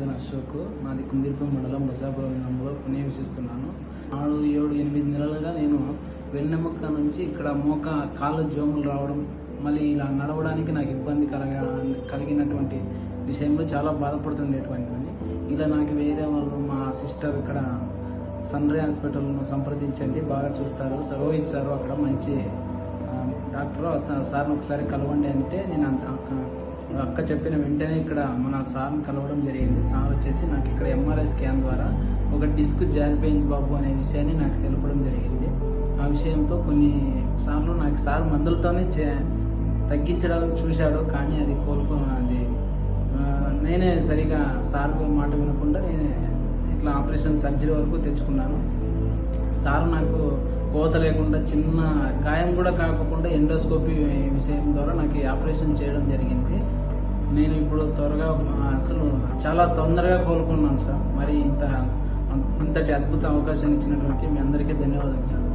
పేరు అశోక్. నాది కుందిర్పూర్ మండలం బసాపురం గ్రామంలో నివసిస్తున్నాను. 6-7-8 నెలలుగా నేను వెన్నెముక నుంచి ఇక్కడ కాళ్ళ జోములు రావడం, మళ్ళీ ఇలా నడవడానికి నాకు ఇబ్బంది కలిగినటువంటి విషయంలో చాలా బాధపడుతుండేటువంటివని. ఇలా నాకు వేరే వాళ్ళు, మా సిస్టర్ ఇక్కడ సన్రే హాస్పిటల్ను సంప్రదించండి, బాగా చూస్తారు, రోహిత్ సార్ అక్కడ మంచి డాక్టర్, సార్ని ఒకసారి కలవండి అంటే నేను అక్క చెప్పిన వెంటనే ఇక్కడ మన సార్ని కలవడం జరిగింది. సార్ వచ్చేసి నాకు ఇక్కడ ఎంఆర్ఐ స్కాన్ ద్వారా ఒక డిస్క్ జారిపోయింది బాబు అనే విషయాన్ని నాకు తెలపడం జరిగింది. ఆ విషయంతో కొన్ని సార్లు నాకు సార్ మందులతోనే తగ్గించడానికి చూశాడు, కానీ అది నేనే సరిగా సార్ మాట వినకుండా నేనే ఇట్లా ఆపరేషన్ సర్జరీ వరకు తెచ్చుకున్నాను. సార్ నాకు కోత లేకుండా, చిన్న గాయం కూడా కాకుండా ఎండోస్కోపీ విషయం ద్వారా నాకు ఆపరేషన్ చేయడం జరిగింది. నేను ఇప్పుడు అసలు చాలా తొందరగా కోలుకున్నాను సార్. మరి ఇంతటి అద్భుత అవకాశం ఇచ్చినటువంటి మీ అందరికీ ధన్యవాదాలు సార్.